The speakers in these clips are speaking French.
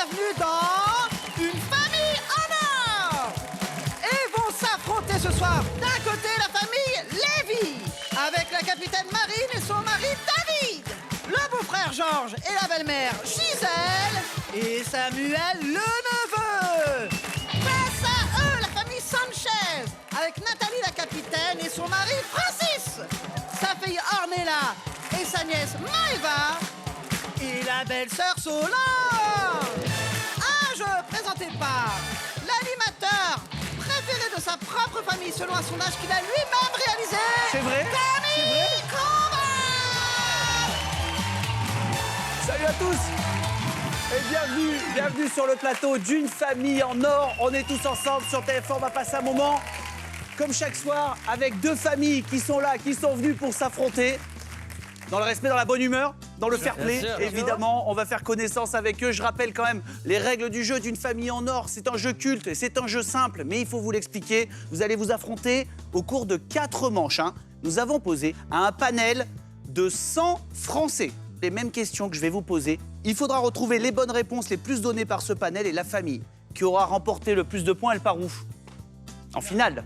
bienvenue dans Une famille en or. Et vont s'affronter ce soir d'un côté la famille Lévy, avec la capitaine Marine et son mari David, le beau-frère Georges et la belle-mère Gisèle, et Samuel le neveu. Face à eux, la famille Sanchez, avec Nathalie la capitaine et son mari Francis, sa fille Ornella et sa nièce Maëva, et la belle-sœur Solange. Un jeu présenté par l'animateur préféré de sa propre famille selon un sondage qu'il a lui-même réalisé. C'est vrai? Camille Combal. Salut à tous et bienvenue sur le plateau d'Une famille en or. On est tous ensemble sur TF1, on va passer un moment, comme chaque soir, avec deux familles qui sont là, qui sont venues pour s'affronter. Dans le respect, dans la bonne humeur, dans le fair play, évidemment. On va faire connaissance avec eux. Je rappelle quand même les règles du jeu d'Une famille en or. C'est un jeu culte et c'est un jeu simple, mais il faut vous l'expliquer. Vous allez vous affronter au cours de 4 manches. Nous avons posé à un panel de 100 Français les mêmes questions que je vais vous poser. Il faudra retrouver les bonnes réponses les plus données par ce panel et la famille qui aura remporté le plus de points, elle part où? En finale.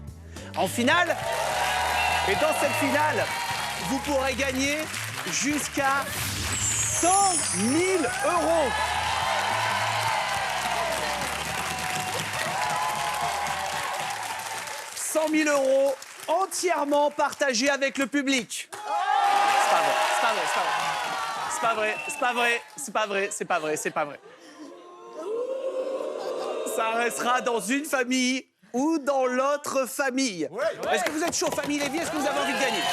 En finale. Et dans cette finale, vous pourrez gagner jusqu'à 100 000 euros. « 100 000 euros entièrement partagés avec le public. » C'est pas vrai. Ça restera dans une famille ou dans l'autre famille. Est-ce que vous êtes chaud, famille Lévy? Est-ce que vous avez envie de gagner?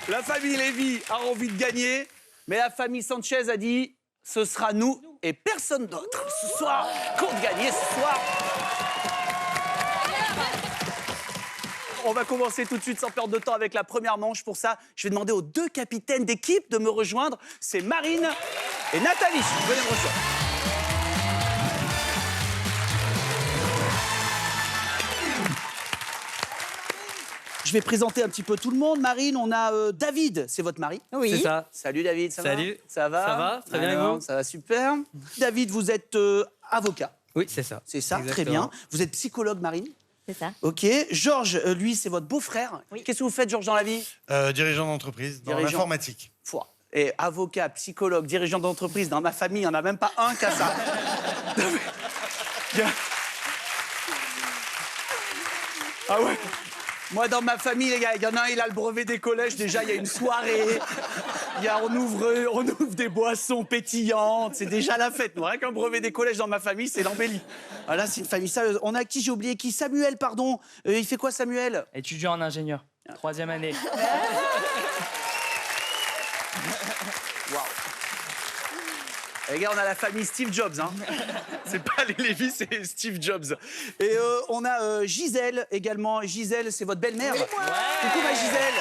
La famille Lévy a envie de gagner, mais la famille Sanchez a dit ce sera nous et personne d'autre. Ce soir, compte gagner ce soir. On va commencer tout de suite sans perdre de temps avec la première manche. Pour ça, je vais demander aux deux capitaines d'équipe de me rejoindre. C'est Marine et Nathalie. Venez me rejoindre. Je vais présenter un petit peu tout le monde. Marine, on a David, c'est votre mari? Oui. C'est ça. Salut David, ça va? Salut. Ça va? Ça va, très bien et vous? Ça va super. David, vous êtes avocat. Oui, c'est ça. C'est ça, Exactement. très bien. Vous êtes psychologue, Marine? C'est ça. Ok. Georges, lui, c'est votre beau-frère. Oui. Qu'est-ce que vous faites, Georges, dans la vie? Dirigeant d'entreprise dans l'informatique. Foi. Et avocat, psychologue, dirigeant d'entreprise, dans ma famille, il n'y en a même pas un qu'à ça. Non, mais... Ah ouais? Moi, dans ma famille, les gars, il y en a un, il a le brevet des collèges. Déjà, il y a une soirée. On ouvre des boissons pétillantes. C'est déjà la fête. Rien qu'un brevet des collèges dans ma famille, c'est l'embellie. Ah, là, c'est une famille sérieuse. On a qui? J'ai oublié qui? Samuel, pardon. Il fait quoi, Samuel? Étudiant en ingénieur, 3e année. Waouh. Les gars, on a la famille Steve Jobs. C'est pas les Lévy, c'est Steve Jobs. Et on a Gisèle également. Gisèle, c'est votre belle-mère. Coucou, ma Gisèle.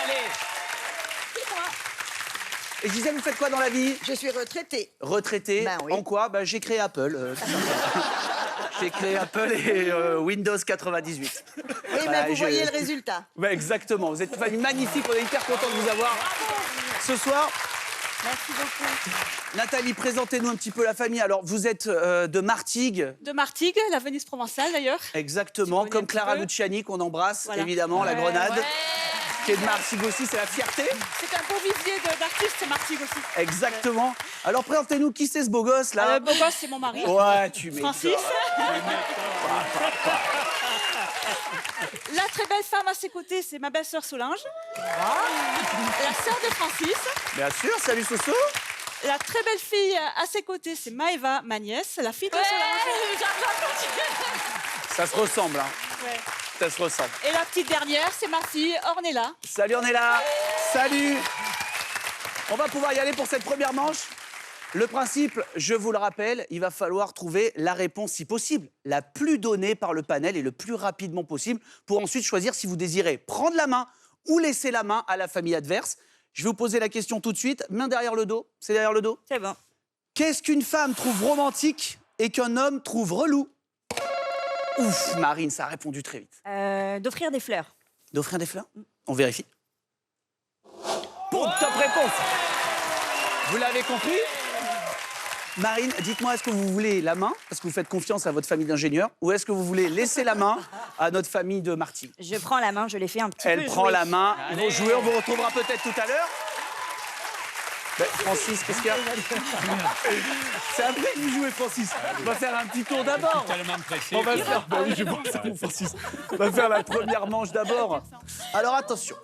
Allez. Et Gisèle, vous faites quoi dans la vie? Je suis retraitée. Retraitée. Ben oui. En quoi? J'ai créé Apple. J'ai créé Apple et Windows 98. Oui, Voilà, mais vous voyez le résultat. Exactement. Vous êtes une famille magnifique. On est hyper content de vous avoir ce soir. Merci beaucoup. Nathalie, présentez-nous un petit peu la famille. Alors, vous êtes de Martigues. De Martigues, la Venise provençale d'ailleurs. Exactement, connais comme un petit Clara peu. Luciani, qu'on embrasse, Voilà. évidemment, la Ouais, Grenade, ouais. qui est de Martigues aussi, c'est la fierté. C'est un beau vivier d'artistes, c'est Martigues aussi. Exactement. Alors, présentez-nous, qui c'est ce beau gosse, là? Le beau gosse, c'est mon mari. Ouais, tu m'étonnes. Francis. La très belle femme à ses côtés, c'est ma belle-sœur Solange. La sœur de Francis. Bien sûr, salut Soso. La très belle fille à ses côtés, c'est Maëva, ma nièce, la fille de Solange. Ça se ressemble, Ouais. Ça se ressemble. Et la petite dernière, c'est ma fille Ornella. Salut, on est là. Salut. On va pouvoir y aller pour cette première manche. Le principe, je vous le rappelle, il va falloir trouver la réponse, si possible, la plus donnée par le panel et le plus rapidement possible pour ensuite choisir si vous désirez prendre la main ou laisser la main à la famille adverse. Je vais vous poser la question tout de suite. Main derrière le dos. C'est derrière le dos? C'est bon. Qu'est-ce qu'une femme trouve romantique et qu'un homme trouve relou? Ouf, Marine, ça a répondu très vite. D'offrir des fleurs. D'offrir des fleurs? On vérifie. Bon, top réponse. Vous l'avez compris? Marine, dites-moi, est-ce que vous voulez la main, parce que vous faites confiance à votre famille d'ingénieurs, ou est-ce que vous voulez laisser la main à notre famille de Marty? Je prends la main, je l'ai fait un petit peu Elle prend jouer. la main, ils vont Allez. jouer, on vous retrouvera peut-être tout à l'heure. Ben, Francis, qu'est-ce qu'il y a? C'est après que vous jouez, Francis. On va faire un petit tour d'abord. On va faire, bah oui, je pense à vous, Francis. On va faire la première manche d'abord. Alors attention,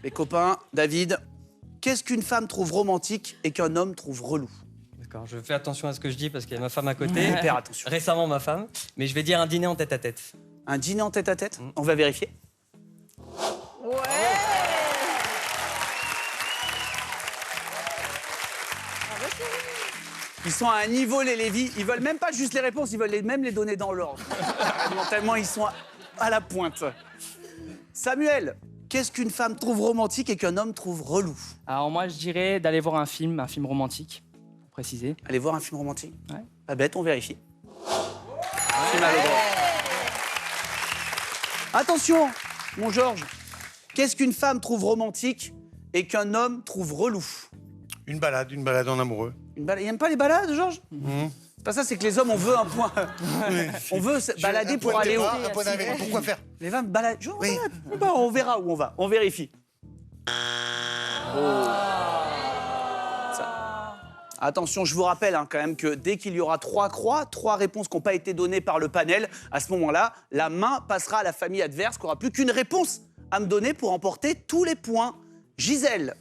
les copains, David, qu'est-ce qu'une femme trouve romantique et qu'un homme trouve relou? D'accord, je fais attention à ce que je dis parce qu'il y a ma femme à côté. Hyper attention. Récemment, ma femme. Mais je vais dire un dîner en tête-à-tête. Un dîner en tête-à-tête? On va vérifier. Ils sont à un niveau, les Lévis. Ils veulent même pas juste les réponses, ils veulent même les donner dans l'ordre. Tellement ils sont à la pointe. Samuel, qu'est-ce qu'une femme trouve romantique et qu'un homme trouve relou? Alors moi, je dirais d'aller voir un film romantique, pour préciser. Allez voir un film romantique? Ouais. Pas bête, on vérifie. C'est mal au droit. Attention, mon Georges. Qu'est-ce qu'une femme trouve romantique et qu'un homme trouve relou? Une balade en amoureux. Une balade. Il n'aime pas les balades, Georges? C'est pas ça, c'est que les hommes, on veut un point. On veut se balader pour aller où? Un point d'arrivée. Pourquoi faire? Les femmes baladent. Oui. On verra où on va. On vérifie. Ça. Attention, je vous rappelle quand même que dès qu'il y aura 3 croix, 3 réponses qui n'ont pas été données par le panel, à ce moment-là, la main passera à la famille adverse qui n'aura plus qu'une réponse à me donner pour emporter tous les points. Gisèle,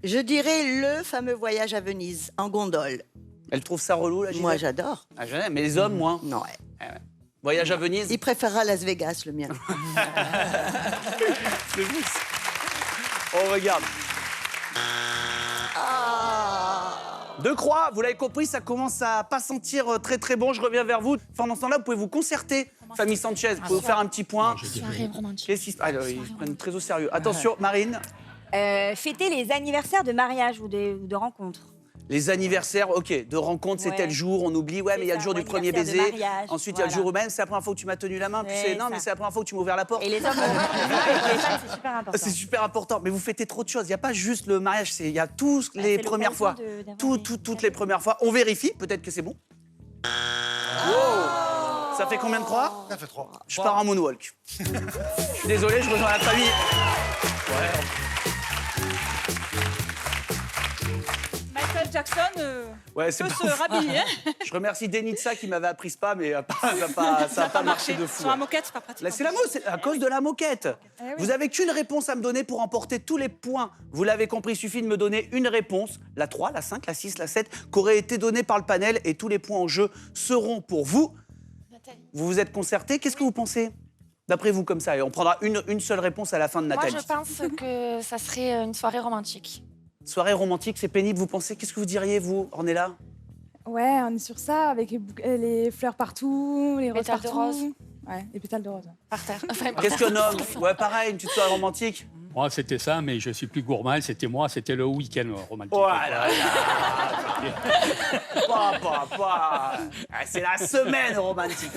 Je dirais le fameux voyage à Venise, en gondole. elle trouve ça relou, la Gisèle? Moi, j'adore. Ah, j'aime, mais les hommes, moins. Non, ouais. Voyage à Venise. Il préférera Las Vegas, le mien. C'est vous. On regarde. Deux croix, vous l'avez compris, ça commence à pas sentir très très bon. Je reviens vers vous. Pendant ce temps-là, vous pouvez vous concerter, famille Sanchez. Vous pouvez vous faire un petit point. Qu'est-ce qui se passe? Ah, ils se prennent très au sérieux. Attention, Marine. Fêter les anniversaires de mariage ou de rencontres. Les anniversaires, ok, de rencontre, c'est Ouais. tel jour, on oublie, ouais, mais il y a le jour du premier baiser. Anniversaire de mariage, Ensuite, il y a le voilà. jour où même, c'est la première fois que tu m'as tenu la main. Puis Ouais, c'est, non, ça. mais c'est la première fois que tu m'as ouvert la porte. Et les hommes, les femmes, c'est super important. C'est super important, mais vous fêtez trop de choses. Il n'y a pas juste le mariage, il y a tous les c'est premières fois. l'occasion d'avoir Toutes les premières fois. On vérifie, peut-être que c'est bon. Wow. Ça fait combien de croix? Ça fait 3. Je pars en moonwalk. Je suis désolé, je rejoins la famille. Ouais. Michael Jackson Ouais, c'est peut pas se ouf. rhabiller. Je remercie Denitsa qui m'avait appris ce pas, mais ça n'a pas marché de fou. Sur la moquette, c'est pas pratique. Là, c'est la c'est à cause de la moquette. Vous avez qu'une réponse à me donner pour emporter tous les points. Vous l'avez compris, il suffit de me donner une réponse, la 3, la 5, la 6, la 7, qui aurait été donnée par le panel et tous les points en jeu seront pour vous. Vous vous êtes concertés, qu'est-ce que vous pensez? D'après vous, comme ça, et on prendra une seule réponse à la fin de Moi, Nathalie. je pense que ça serait une soirée romantique. Soirée romantique, c'est pénible, vous pensez? Qu'est-ce que vous diriez, vous, Ornella? Ouais, on est sur ça, avec les fleurs partout, les roses Pétales de partout. roses. Ouais, les pétales de rose. Ouais. Par terre. Enfin, par Qu'est-ce terre. qu'un homme? Ouais, pareil, une petite soirée romantique. Moi, c'était ça, mais je suis plus gourmand. C'était moi, c'était le week-end romantique. Voilà. Ah, c'est la semaine romantique.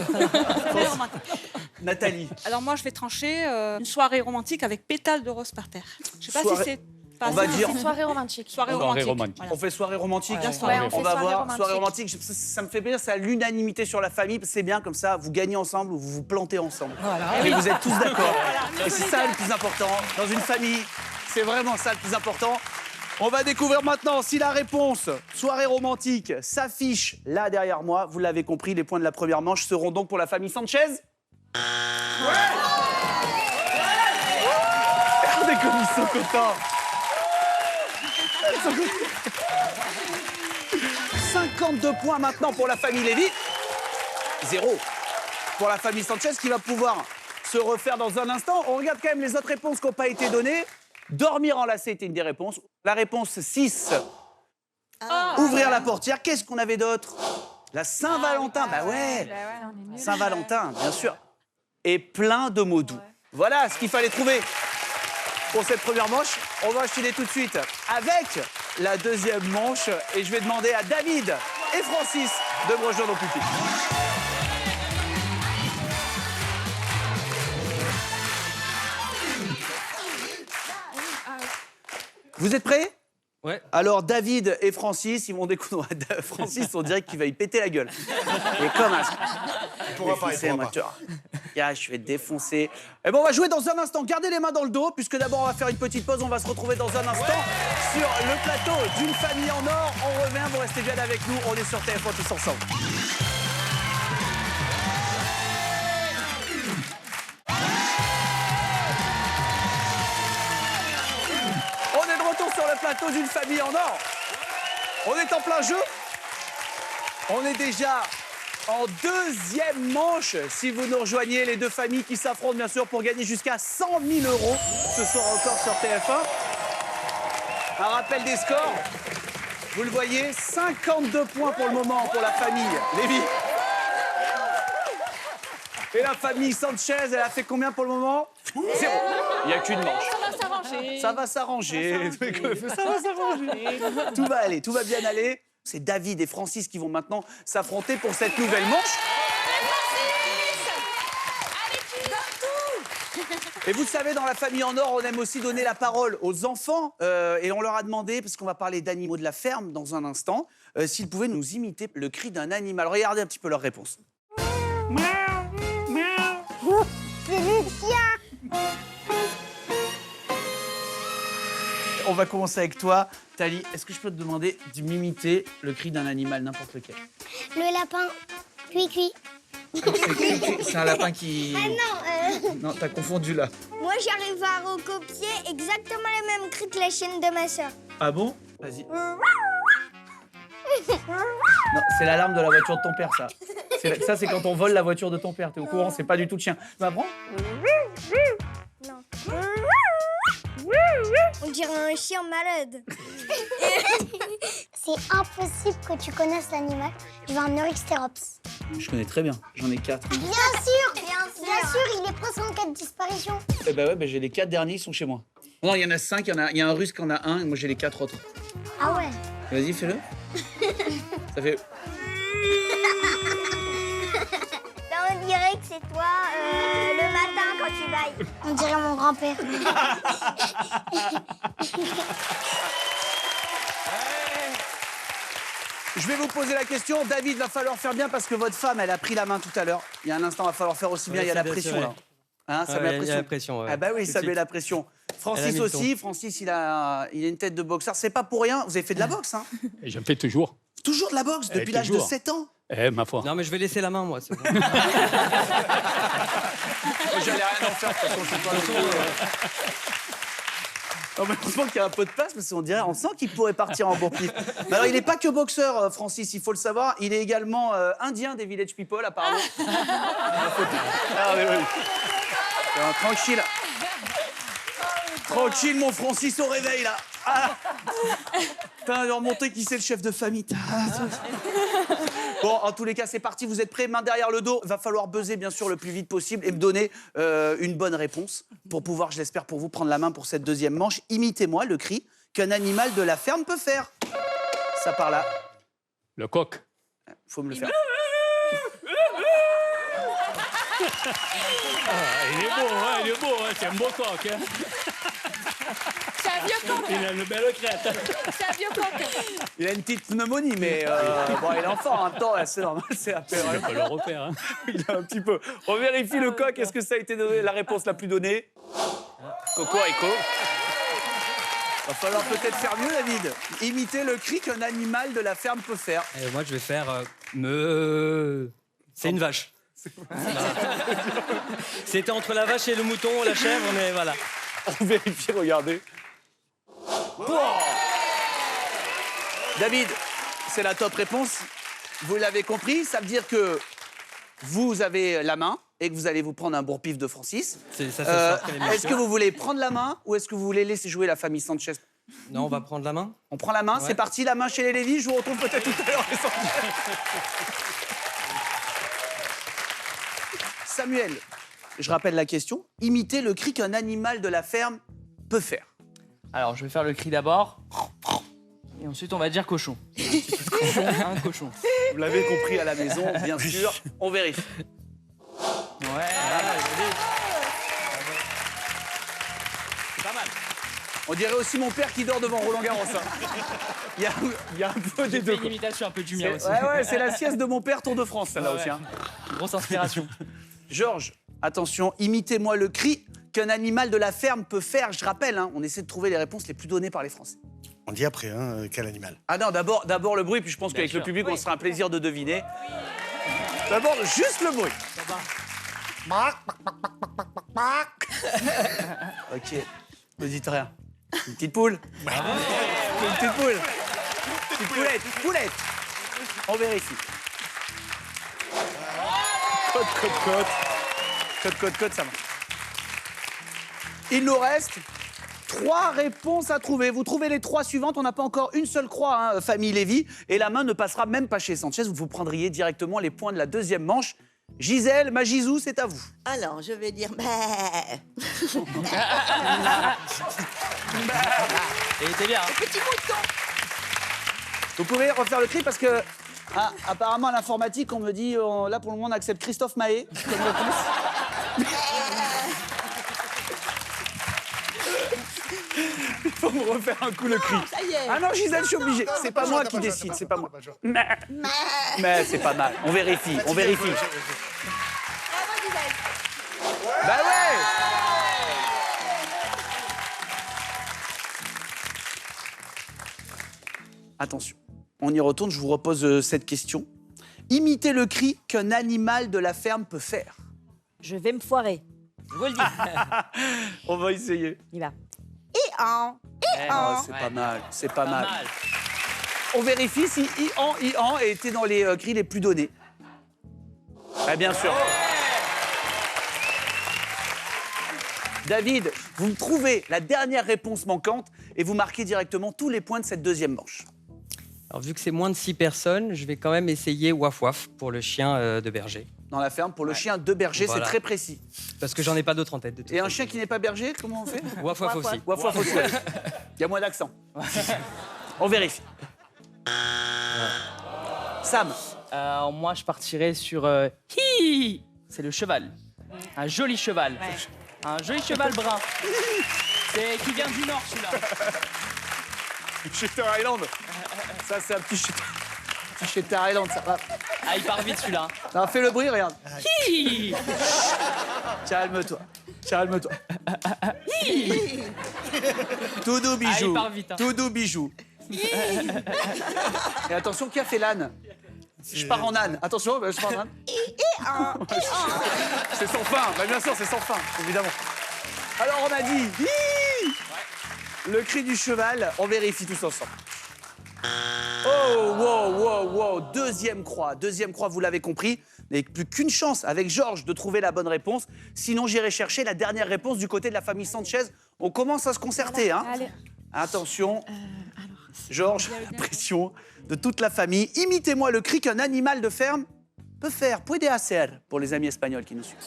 Nathalie. Alors moi, je vais trancher une soirée romantique avec pétales de rose par terre. Je sais pas Soirée- si c'est... On va dire- Une soirée romantique. Soirée Soirée romantique. romantique. Voilà. On fait soirée romantique. Ouais, Ouais, on fait On va soirée voir romantique. soirée romantique. Ça me fait plaisir, c'est à l'unanimité sur la famille. C'est bien comme ça, vous gagnez ensemble ou vous vous plantez ensemble. Et vous êtes tous d'accord. Et c'est ça le plus important. Dans une famille, c'est vraiment ça le plus important. On va découvrir maintenant si la réponse soirée romantique s'affiche là derrière moi. Vous l'avez compris, les points de la première manche seront donc pour la famille Sanchez. Regardez comme ils sont contents. 52 points maintenant pour la famille Lévy. 0 pour la famille Sanchez qui va pouvoir se refaire dans un instant. On regarde quand même les autres réponses qui n'ont pas été données. Dormir enlacé était une des réponses. La réponse 6, ouvrir la portière. Qu'est-ce qu'on avait d'autre? La Saint-Valentin, bah ouais. Saint-Valentin, bien sûr. Et plein de mots doux. Voilà ce qu'il fallait trouver pour cette première manche. On va enchaîner tout de suite avec la deuxième manche. Et je vais demander à David et Francis de me rejoindre au pupitre. Vous êtes prêts? Ouais. Alors David et Francis, ils vont découvrir. Francis, on dirait qu'il va y péter la gueule. Il est comme un... Il pourra pas, il pourra pas. Je vais te défoncer. Et bon, on va jouer dans un instant. Gardez les mains dans le dos, puisque d'abord, on va faire une petite pause. On va se retrouver dans un instant sur le plateau d'une famille en or. On revient, vous restez bien avec nous. On est sur TF1 tous ensemble. On est de retour sur le plateau d'une famille en or. On est en plein jeu. On est déjà en deuxième manche. Si vous nous rejoignez, les deux familles qui s'affrontent, bien sûr, pour gagner jusqu'à 100 000 € ce soir encore sur TF1. Un rappel des scores. Vous le voyez, 52 points pour le moment pour la famille Lévy. Et la famille Sanchez, elle a fait combien pour le moment? 0. Il n'y a qu'une manche. Ça va s'arranger. Ça va s'arranger. Ça va s'arranger. Tout va aller, tout va bien aller. C'est David et Francis qui vont maintenant s'affronter pour cette nouvelle manche. Et vous le savez, dans la famille en or, on aime aussi donner la parole aux enfants. Et on leur a demandé, parce qu'on va parler d'animaux de la ferme dans un instant, s'ils pouvaient nous imiter le cri d'un animal. Regardez un petit peu leur réponse. On va commencer avec toi, Tali. Est-ce que je peux te demander de m'imiter le cri d'un animal, n'importe lequel? Le lapin. Cui-cui. C'est un lapin qui... Ah non, Non, t'as confondu là. moi j'arrive à recopier exactement les mêmes cris que la chaîne de ma sœur. Ah bon? Vas-y. Non, c'est l'alarme de la voiture de ton père, ça. Ça, c'est quand on vole la voiture de ton père. T'es au courant? C'est pas du tout le chien. Tu m'apprends? Non. On dirait un chien malade. C'est impossible que tu connaisses l'animal. Je veux un Oryxterops. Je connais très bien. J'en ai 4. Bien sûr, il est presque en cas de disparition. Eh ben ouais, j'ai les 4 derniers, ils sont chez moi. Non, il y en a 5, il y a un russe qui en a un, et moi j'ai les 4 autres. Ah ouais. Vas-y, fais-le. Ça fait... Là, on dirait que c'est toi le matin quand tu bailles. On dirait mon grand-père. Je vais vous poser la question. David, va falloir faire bien parce que votre femme, elle a pris la main tout à l'heure. Il y a un instant, va falloir faire aussi bien. Ouais, il y a c'est la bien pression, sûr, là. ouais. Hein, ça met la Il y pression. a la pression, ouais. Ah bah oui, Tout ça de met suite. la pression. Elle a Francis mis le aussi. Francis, il a une tête de boxeur. C'est pas pour rien. Vous avez fait de la boxe, hein? Et j'en fais toujours. Toujours de la boxe depuis l'âge de toujours. 7 ans. Eh, ma foi. Non, mais je vais laisser la main, moi. C'est bon. J'allais rien en faire, de toute façon, c'est pas non, mais heureusement qu'il y a un peu de place, parce qu'on dirait, on sent qu'il pourrait partir en bourpif. Mais alors, il n'est pas que boxeur, Francis, il faut le savoir. Il est également indien des Village People, apparemment. Ah, oui, oui. Alors, tranquille. Tranquille, mon Francis, au réveil, là. Ah. Putain, leur montrer qui c'est le chef de famille. Bon, en tous les cas, c'est parti. Vous êtes prêts? Main derrière le dos. Va falloir buzzer, bien sûr, le plus vite possible et me donner une bonne réponse pour pouvoir, je l'espère pour vous, prendre la main pour cette deuxième manche. Imitez-moi le cri qu'un animal de la ferme peut faire. Ça part là. Le coq. Faut me le faire. Il est beau, hein, il est beau. Hein, c'est un beau coq. Hein. C'est un vieux coq. Il a une belle crête. C'est un vieux coq. Il a une petite pneumonie, mais bon, il est enfant en même temps. C'est normal, c'est la paix. C'est pas le repère. Hein. Il a un petit peu. On vérifie le coq. Est-ce que ça a été donné, la réponse la plus donnée? Cocorico. Va falloir peut-être faire mieux, David. Imiter le cri qu'un animal de la ferme peut faire. Et moi, je vais faire me. C'est une vache. C'était entre la vache et le mouton, la chèvre, mais voilà. On vérifie, regardez. Wow. David, c'est la top réponse. Vous l'avez compris, ça veut dire que vous avez la main et que vous allez vous prendre un bourre-pif de Francis. Est-ce que vous voulez prendre la main ou est-ce que vous voulez laisser jouer la famille Sanchez? Non, on va prendre la main. On prend la main, Ouais. c'est parti, la main chez les Lévy. Je vous retrouve peut-être tout à l'heure, les Sanchez. Samuel, je rappelle la question. Imitez le cri qu'un animal de la ferme peut faire. Alors, je vais faire le cri d'abord. Et ensuite, on va dire cochon. Un cochon. Vous l'avez compris à la maison, bien sûr. On vérifie. Ouais. Pas mal. On dirait aussi mon père qui dort devant Roland Garros. Hein. Il y a un peu des J'ai deux. fait une imitation un peu du mien aussi. Ouais, c'est la sieste de mon père, Tour de France, celle-là aussi. Hein. Grosse inspiration. Georges, attention, imitez-moi le cri qu'un animal de la ferme peut faire. Je rappelle, hein, on essaie de trouver les réponses les plus données par les Français. On dit après, hein, quel animal. Ah non, d'abord le bruit, puis je pense qu'avec le public, on sera un plaisir de deviner. D'abord, juste le bruit. Ok, ne dites rien. Une petite poule. Une petite poule. Une poulette, poulette. On vérifie. Code, ça marche. Il nous reste 3 réponses à trouver. Vous trouvez les 3 suivantes. On n'a pas encore une seule croix, hein, famille Lévy. Et la main ne passera même pas chez Sanchez. Vous prendriez directement les points de la deuxième manche. Gisèle, ma Gisou, c'est à vous. Alors, je vais dire... Et était bien. Hein. Petit mouton. Vous pouvez refaire le cri parce que, apparemment, à l'informatique, on me dit, là, pour le moment, on accepte Christophe Mahé comme réponse. Il faut me refaire un coup le cri. Ça y est. Ah non, Gisèle, je suis obligé. C'est pas moi qui décide, c'est pas moi. Mais c'est pas mal. On vérifie, on vérifie. Bah ouais. Attention, on y retourne, je vous repose cette question. Imitez le cri qu'un animal de la ferme peut faire. Je vais me foirer. Je vous le dis. On va essayer. Il va. Oh, c'est pas mal, c'est pas mal. On vérifie si Ian était dans les cris les plus donnés. Ah, bien sûr. David, vous me trouvez la dernière réponse manquante et vous marquez directement tous les points de cette deuxième manche. Alors, vu que c'est moins de 6 personnes, je vais quand même essayer Waf Waf pour le chien de berger. Dans la ferme, pour le chien de berger, Voilà. c'est très précis. Parce que j'en ai pas d'autres en tête. De toute Et un façon. chien qui n'est pas berger, comment on fait? Waf Waf aussi. Waf waf aussi. Il y a moins d'accent. On vérifie. Sam. Moi, je partirais sur Hi. C'est le cheval. Un joli cheval. Un joli cheval brun. C'est qui vient du nord, celui-là. Shutter Island. Ça, c'est un petit Shutter Island, ça va. Ah, il part vite, celui-là. Non, fais le bruit, regarde. Hi. Calme-toi. Calme-toi. Tout doux, bijou. Ah, il part vite, hein. Tout doux, bijou. Et attention, qui a fait l'âne? Je pars en âne. Attention, je pars en âne. C'est sans fin. Bah, bien sûr, c'est sans fin, évidemment. Alors, on a dit hi. Le cri du cheval. On vérifie tous ensemble. Oh, wow. Deuxième croix, vous l'avez compris. Vous n'avez plus qu'une chance avec Georges de trouver la bonne réponse. Sinon, j'irai chercher la dernière réponse du côté de la famille Sanchez. On commence à se concerter, hein. Allez. Attention. Georges, la pression de toute la famille. Imitez-moi le cri qu'un animal de ferme peut faire. Puede hacer, pour les amis espagnols qui nous suivent.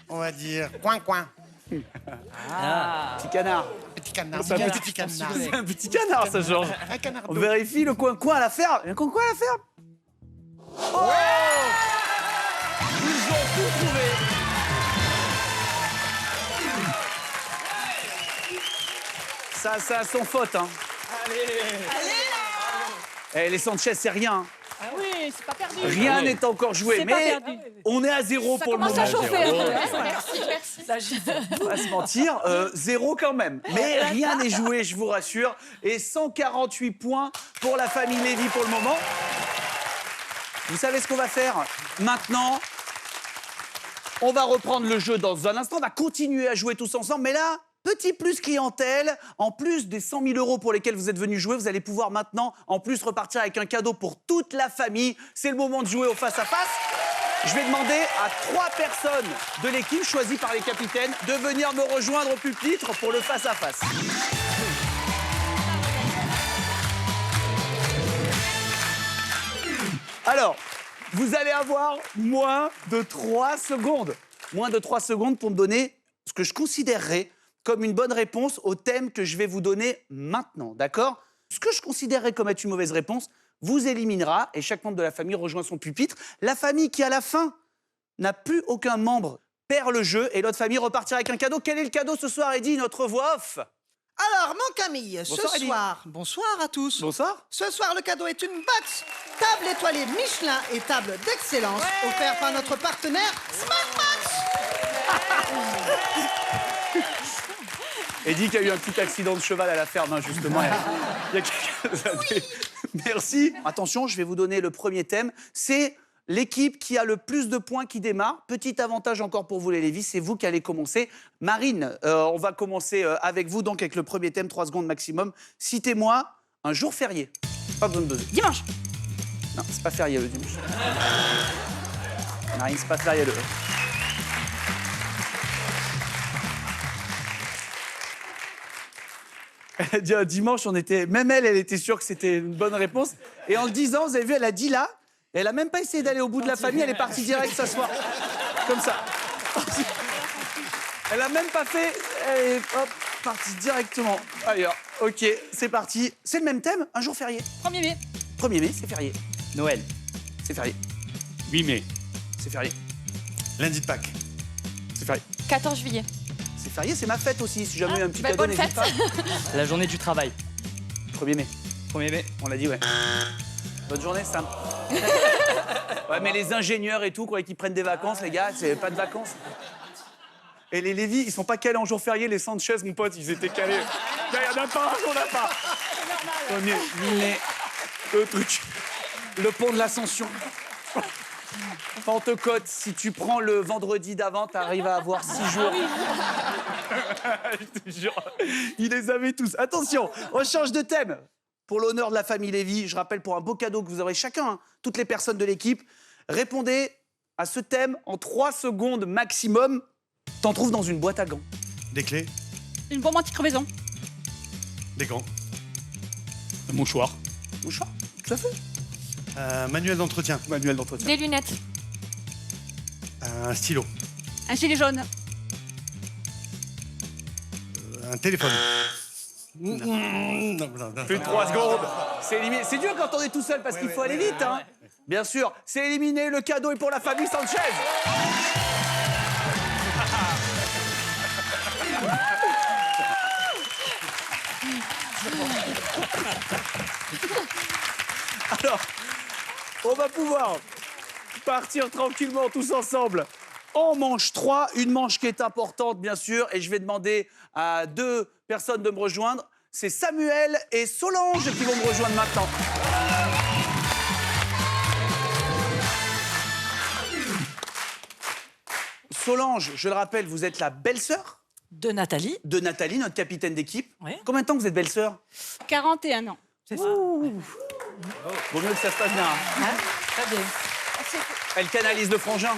On va dire coin. Petit canard. Petit canard. C'est un Petit canard. C'est un petit canard, ça, Georges. Un canard On d'eau. vérifie le coin-coin à la ferme. Il y a un coin-coin à la ferme. Oh, ils ont tout trouvé. Ça a son faute, hein. Eh, les Sanchez, c'est rien. Ah oui, c'est pas perdu. Rien n'est encore joué, C'est pas mais perdu. on est à 0 Ça pour le moment. commence à chauffer. Merci. On va se mentir, 0 quand même. Mais rien n'est joué, je vous rassure. Et 148 points pour la famille Lévy pour le moment. Vous savez ce qu'on va faire maintenant? On va reprendre le jeu dans un instant. On va continuer à jouer tous ensemble. Mais là, petit plus clientèle. En plus des 100 000 € pour lesquels vous êtes venus jouer, vous allez pouvoir maintenant, en plus, repartir avec un cadeau pour toute la famille. C'est le moment de jouer au face-à-face. Je vais demander à 3 personnes de l'équipe choisies par les capitaines de venir me rejoindre au pupitre pour le face-à-face. Alors, vous allez avoir moins de 3 secondes. Moins de 3 secondes pour me donner ce que je considérerais comme une bonne réponse au thème que je vais vous donner maintenant, d'accord? Ce que je considérerais comme être une mauvaise réponse vous éliminera et chaque membre de la famille rejoint son pupitre. La famille qui, à la fin, n'a plus aucun membre perd le jeu et l'autre famille repartira avec un cadeau. Quel est le cadeau ce soir, Eddy, notre voix off? Alors, mon Camille, Bonsoir, ce Eddie. soir, bonsoir à tous. Bonsoir. Ce soir, le cadeau est une box table étoilée Michelin et table d'excellence offerte par notre partenaire Smartbox. Eddie qui a eu un petit accident de cheval à la ferme, hein, justement, il y a quelques années. Merci. Attention, je vais vous donner le premier thème. C'est l'équipe qui a le plus de points qui démarre. Petit avantage encore pour vous, les Lévis, c'est vous qui allez commencer. Marine, on va commencer avec vous, donc avec le premier thème, 3 secondes maximum. Citez-moi un jour férié. Pas besoin de buzzer. Dimanche. Non, c'est pas férié le dimanche. Marine, c'est pas férié le. Elle a dit un dimanche, on était. Même elle était sûre que c'était une bonne réponse. Et en le disant, vous avez vu, elle a dit là. Et elle a même pas essayé d'aller au bout de la famille, elle est partie direct s'asseoir. Comme ça. Elle a même pas fait. Elle est hop, partie directement ailleurs. Ok, c'est parti. C'est le même thème, un jour férié. 1er mai. 1er mai, c'est férié. Noël. C'est férié. 8 mai. C'est férié. Lundi de Pâques. C'est férié. 14 juillet. C'est férié, c'est ma fête aussi. Si jamais il y a un petit bah, cadeau, bonne n'hésite fête. pas. La journée du travail. 1er mai. 1er mai. On l'a dit, ouais. Bonne journée, Sam. Ouais, mais les ingénieurs et tout, quoi, qui prennent des vacances, les gars, c'est pas de vacances. Et les Lévis, ils sont pas calés en jour férié, les Sanchez, mon pote, ils étaient calés. Il y en a pas un qu'on n'a pas. Mais le truc, le pont de l'Ascension. Pentecôte, si tu prends le vendredi d'avant, t'arrives à avoir 6 jours. Je te jure, il les avait tous. Attention, on change de thème. Pour l'honneur de la famille Lévy, je rappelle pour un beau cadeau que vous aurez chacun, hein, toutes les personnes de l'équipe, répondez à ce thème en 3 secondes maximum. T'en trouves dans une boîte à gants. Des clés. Une bombe anti-crevaison. Des gants. Un mouchoir. Mouchoir, tout à fait. Manuel d'entretien. Manuel d'entretien. Des lunettes. Un stylo. Un gilet jaune. Un téléphone. Non. Plus de 3 secondes. C'est éliminé. C'est dur quand on est tout seul parce qu'il faut aller vite. Hein. Bien sûr, c'est éliminé. Le cadeau est pour la famille Sanchez. Alors, on va pouvoir partir tranquillement tous ensemble en manche 3. Une manche qui est importante, bien sûr. Et je vais demander à 2 personnes de me rejoindre. C'est Samuel et Solange qui vont me rejoindre maintenant. Solange, je le rappelle, vous êtes la belle-sœur De Nathalie. de Nathalie, notre capitaine d'équipe. Oui. Combien de temps vous êtes belle-sœur? 41 ans. C'est ça. Vaut mieux que ça se passe bien. Hein. Très bien. Elle canalise le frangin.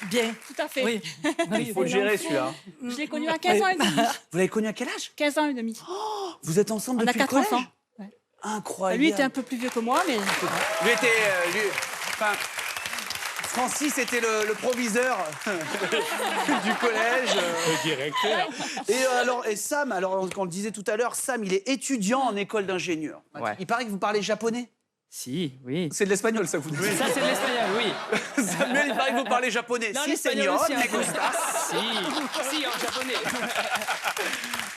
Bien. Tout à fait. Oui. Il faut le gérer, celui-là. Je l'ai connu à 15 ans et demi. Vous l'avez connu à quel âge? 15 ans et demi. Vous êtes ensemble On a depuis le 4 collège? enfants. Ouais. Incroyable. Lui était un peu plus vieux que moi, mais Lui était... enfin, Francis était le proviseur du collège. Le directeur. Et Sam, alors on le disait tout à l'heure, Sam, il est étudiant en école d'ingénieur. Ouais. Il paraît que vous parlez japonais. Si, oui. C'est de l'espagnol, ça vous dit. Ça, c'est de l'espagnol, oui. Samuel, il paraît que vous parlez japonais. Non, Si, l'espagnol señor, aussi, un me peu. gustas. Si, en japonais.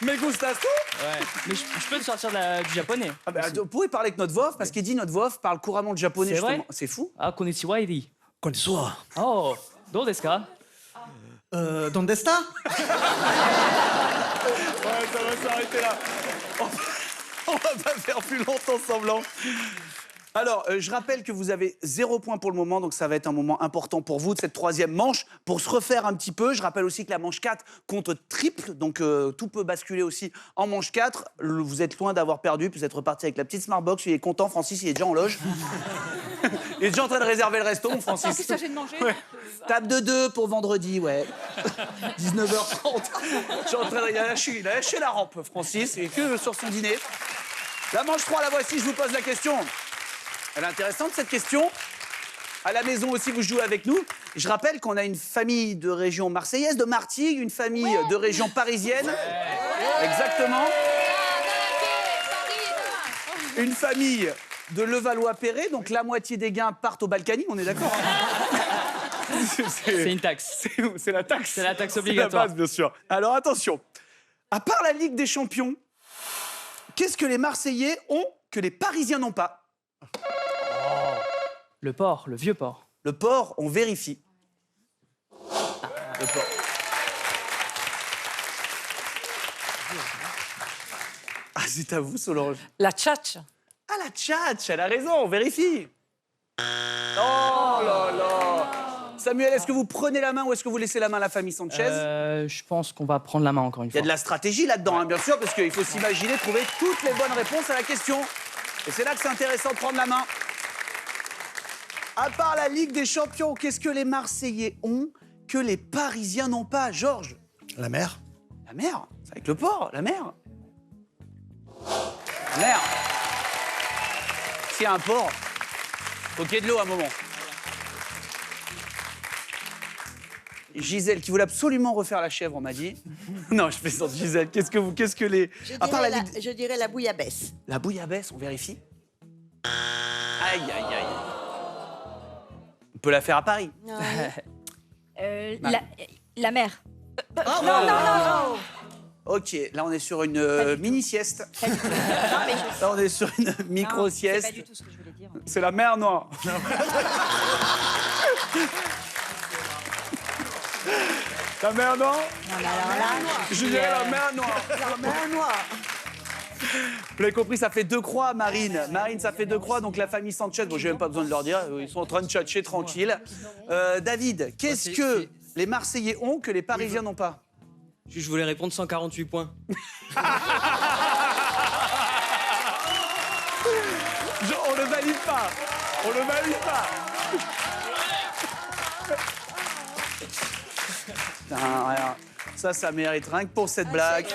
Me gustas tú. Ouais. Mais je peux te sortir du japonais. Ah bah, vous pouvez parler avec notre voix off, parce qu'il dit notre voix off parle couramment le japonais, C'est vrai justement. C'est fou. Ah, konnichiwa, Eri. Konnichiwa. Oh, do desu ka? Donde está? Ouais, ça va s'arrêter là. On va pas faire plus longtemps semblant. Alors, je rappelle que vous avez 0 point pour le moment, donc ça va être un moment important pour vous de cette 3e manche. Pour se refaire un petit peu, je rappelle aussi que la manche 4 compte triple, donc tout peut basculer aussi en manche 4. Vous êtes loin d'avoir perdu, puis vous êtes reparti avec la petite Smartbox. Il est content, Francis, il est déjà en loge. Il est déjà en train de réserver le resto, mon il Francis. s'agit de manger. Ouais. Table de 2 pour vendredi, ouais. 19h30. Je suis en train de... il a lâché la rampe, Francis, et que sur son dîner. La manche 3, la voici, je vous pose la question. Elle est intéressante, cette question. À la maison aussi, vous jouez avec nous. Je rappelle qu'on a une famille de région marseillaise, de Martigues, une famille de région parisienne. Exactement. Une famille de Levallois-Perret, donc la moitié des gains partent au Balkany, on est d'accord, hein? C'est une taxe. C'est la taxe. C'est la taxe C'est obligatoire. la base, bien sûr. Alors attention, à part la Ligue des Champions, Qu'est-ce que les Marseillais ont que les Parisiens n'ont pas? Le port, le vieux port. Le port, on vérifie. Le port. Ah, c'est à vous, Solange. La tchatch. Ah, la tchatch, elle a raison, on vérifie. Oh là là. Samuel, est-ce que vous prenez la main ou est-ce que vous laissez la main à la famille Sanchez? Je pense qu'on va prendre la main encore une Il y a fois. de la stratégie là-dedans, hein, bien sûr, parce qu'il faut s'imaginer trouver toutes les bonnes réponses à la question. Et c'est là que c'est intéressant de prendre la main. À part la Ligue des Champions, qu'est-ce que les Marseillais ont que les Parisiens n'ont pas, Georges? La mer. La mer? C'est avec le port, la mer. La mer. S'il y a un port, faut qu'il y ait de l'eau à un moment. Gisèle, qui voulait absolument refaire la chèvre, on m'a dit. Non, je plaisante, Gisèle. Qu'est-ce que les... À part Je dirais la bouillabaisse. La bouillabaisse, on vérifie. Aïe, aïe, aïe. On peut la faire à Paris. La mer. non. Ok, là on est sur une mini-sieste. Là on est sur une micro-sieste. C'est pas du tout ce que je voulais dire. C'est la mer Noire. La mer Noire. Je dirais la mer Noire. La mer Noire. Vous l'avez compris, ça fait 2 croix, Marine. Marine, ça fait 2 croix, donc la famille Sanchez, bon, j'ai même pas besoin de leur dire, ils sont en train de tchatcher tranquille. David, qu'est-ce que les Marseillais ont que les Parisiens n'ont pas? Je voulais répondre 148 points. On le valide pas. On le valide pas. Putain, rien. Ça mérite rien que pour cette blague.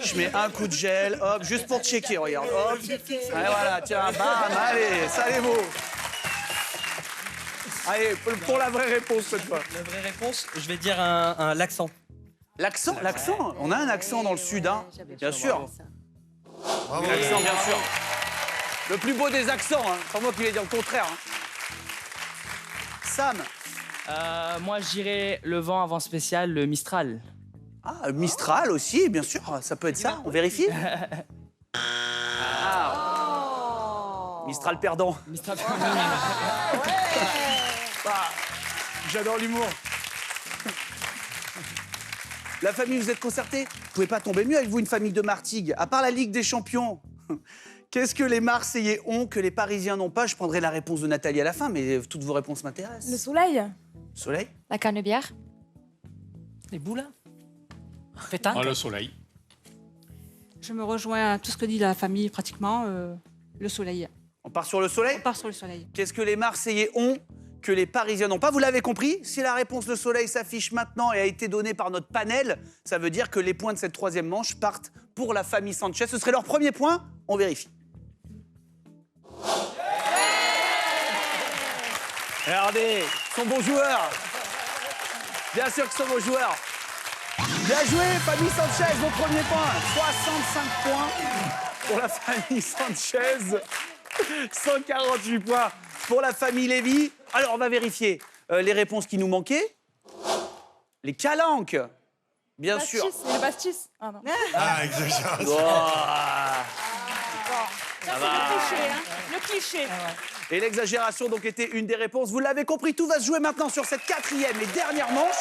Je mets un coup de gel, hop, juste pour checker, regarde, hop. Et voilà, tiens, bam, allez, ça allez vous. Allez, pour la vraie réponse cette fois. La vraie réponse, je vais dire un l'accent. L'accent, on a un accent dans le sud, hein, bien sûr. Bravo. L'accent, bien sûr. Le plus beau des accents, hein. C'est pas moi qui vais dire le contraire. Hein. Sam. Moi, je dirais le vent avant spécial, le Mistral. Ah, Mistral aussi, bien sûr, ça peut être ça, on vérifie. Mistral perdant. Mistral. J'adore l'humour. La famille, vous êtes concertés? Vous pouvez pas tomber mieux avec vous, une famille de Martigues. À part la Ligue des Champions, qu'est-ce que les Marseillais ont que les Parisiens n'ont pas? Je prendrai la réponse de Nathalie à la fin, mais toutes vos réponses m'intéressent. Le soleil. Soleil? La canebière. Les boules. Pétanque. Ah, le soleil. Je me rejoins à tout ce que dit la famille, pratiquement. Le soleil. On part sur le soleil? On part sur le soleil. Qu'est-ce que les Marseillais ont que les Parisiens n'ont pas? Vous l'avez compris, si la réponse le soleil s'affiche maintenant et a été donnée par notre panel, ça veut dire que les points de cette 3e manche partent pour la famille Sanchez. Ce serait leur premier point, on vérifie. Regardez, ils sont bons joueurs. Bien sûr qu'ils sont bons joueurs. Bien joué, famille Sanchez, vos premiers points. 65 points pour la famille Sanchez. 148 points pour la famille Lévy. Alors, on va vérifier les réponses qui nous manquaient. Les calanques, bien sûr. C'est le pastis. Ah non. Ah, exagération. Ça, c'est le cliché, hein. Le cliché. Et l'exagération donc était une des réponses. Vous l'avez compris, tout va se jouer maintenant sur cette 4e et dernière manche.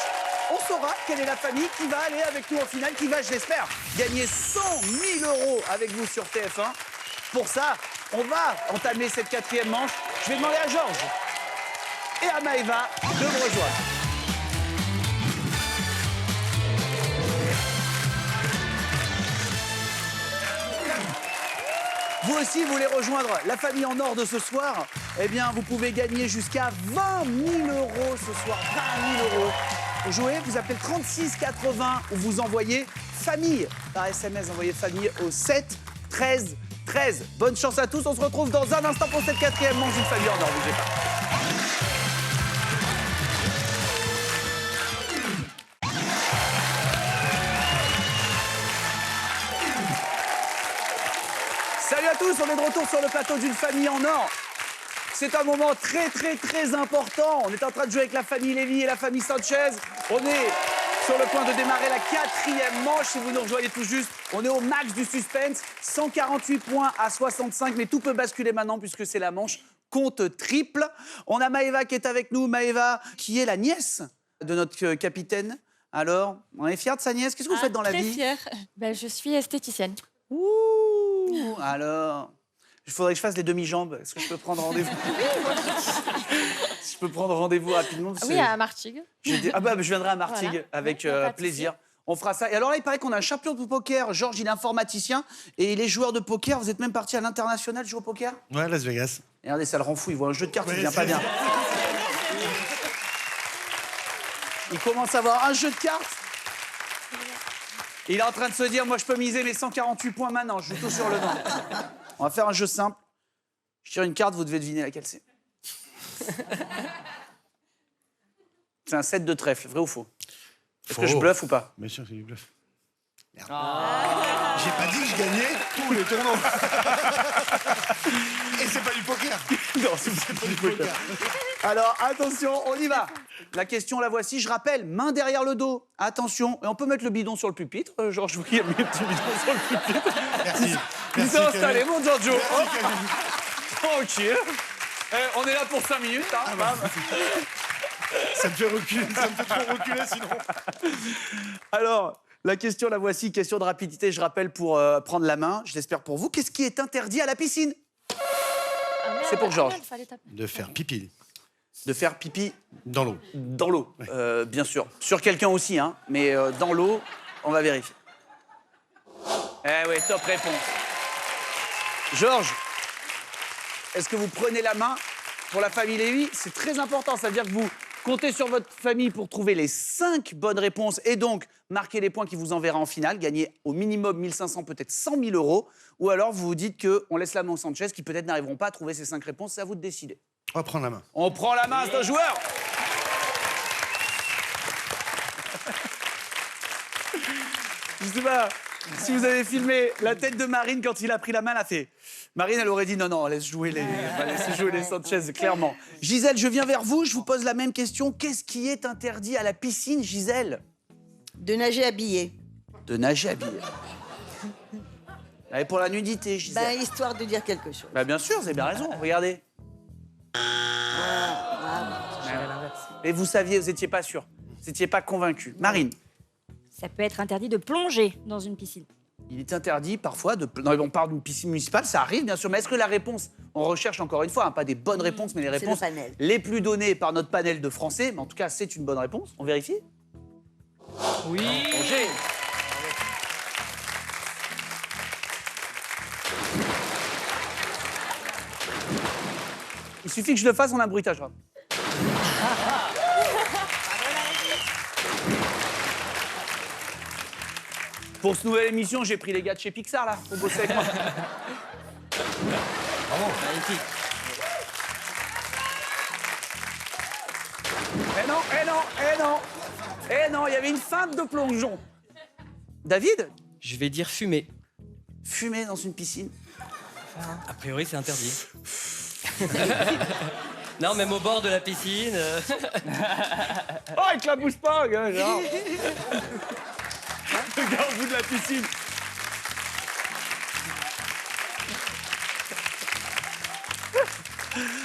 On saura quelle est la famille qui va aller avec nous en finale, qui va, je l'espère, gagner 100 000 € avec vous sur TF1. Pour ça, on va entamer cette 4e manche. Je vais demander à Georges et à Maëva de me rejoindre. Vous aussi, vous voulez rejoindre la famille en or de ce soir? Eh bien, vous pouvez gagner jusqu'à 20 000 € ce soir. 20 000 €. Pour jouer, vous appelez 36 80 ou vous envoyez famille par SMS. Envoyez famille au 7 13 13. Bonne chance à tous. On se retrouve dans un instant pour cette 4e manche d'une famille en or. Bougez pas. Salut à tous, on est de retour sur le plateau d'une famille en or. C'est un moment très important. On est en train de jouer avec la famille Lévy et la famille Sanchez. On est Sur le point de démarrer la 4e manche, si vous nous rejoignez tout juste, on est au max du suspense, 148 points à 65, mais tout peut basculer maintenant puisque c'est la manche compte triple. On a Maëva qui est avec nous, Maëva qui est la nièce de notre capitaine. Alors, on est fiers de sa nièce, qu'est-ce que vous faites dans la vie? Très fière. Je suis esthéticienne. Ouh, alors, il faudrait que je fasse les demi-jambes, est-ce que je peux prendre rendez-vous? Je peux prendre rendez-vous rapidement parce Oui, que- à Martigues. je viendrai à Martigues Voilà. avec Pas de souci. plaisir. On fera ça. Et alors là, il paraît qu'on a un champion de poker. Georges, il est informaticien et il est joueur de poker. Vous êtes même parti à l'international jouer au poker? Ouais, Las Vegas. Et regardez, ça le rend fou. Il voit un jeu de cartes, il Ouais, vient pas c'est bien. Il commence à avoir un jeu de cartes. Il est en train de se dire, moi, je peux miser mes 148 points maintenant. Je joue tout sur le vent. On va faire un jeu simple. Je tire une carte, vous devez deviner laquelle c'est. C'est un set de trèfle, vrai ou faux? Est-ce que je bluffe ou pas? Bien sûr, c'est du bluff. Merde. Ah. J'ai pas dit que je gagnais tous les tournois. Et c'est pas du poker. Non, c'est pas du poker. Alors, attention, on y va. La question, la voici. Je rappelle, main derrière le dos. Attention. Et on peut mettre le bidon sur le pupitre. Georges, vous qui avez mis le petit bidon sur le pupitre. Merci. Il s'est installé, mon Giorgio. Merci, Camille. Tranquille. On est là pour 5 minutes. Hein, bam. Ça me fait reculer, ça me fait trop reculer sinon. Alors, la question, la voici. Question de rapidité, je rappelle, pour prendre la main. Je l'espère pour vous. Qu'est-ce qui est interdit à la piscine? C'est pour Georges. De faire pipi De faire pipi dans l'eau. dans l'eau, bien sûr. Sur quelqu'un aussi, hein. Mais dans l'eau, on va vérifier. Eh oui, top réponse. Georges, est-ce que vous prenez la main pour la famille Lévy? C'est très important, ça veut dire que vous comptez sur votre famille pour trouver les 5 bonnes réponses et donc marquer les points qui vous enverra en finale, gagner au minimum 1500, peut-être 100 000 euros. Ou alors vous vous dites qu'on laisse la main aux Sanchez qui peut-être n'arriveront pas à trouver ces 5 réponses, c'est à vous de décider. On va prendre la main. On prend la main, c'est un joueur. Je sais pas si vous avez filmé la tête de Marine quand il a pris la main, elle a fait. Marine, elle aurait dit non, laisse jouer les Sanchez, clairement. Gisèle, je viens vers vous, je vous pose la même question. Qu'est-ce qui est interdit à la piscine, Gisèle? De nager habillé. De nager habillé. Allez, pour la nudité, Gisèle. Histoire de dire quelque chose. Bien sûr, vous avez bien raison, regardez. Et vous saviez, vous n'étiez pas sûr. Vous n'étiez pas convaincu. Marine, Ça peut être interdit de plonger dans une piscine. il est interdit parfois de... Non, on parle d'une piscine municipale, ça arrive bien sûr. Mais est-ce que la réponse, on recherche encore une fois, hein, pas des bonnes réponses, mais les C'est réponses le panel. les plus données par notre panel de Français. Mais en tout cas, c'est une bonne réponse. On vérifie? Oui. Roger. Il suffit que je le fasse, on a un bruitage. Pour cette nouvelle émission, j'ai pris les gars de chez Pixar, là, pour bosser avec moi. Magnifique. Eh non, il y avait une feinte de plongeon. David, Je vais dire fumer. fumer dans une piscine. A priori, c'est interdit. Non, même au bord de la piscine. Oh, il te la bouge pas, gars, genre. Regarde au bout de la piscine.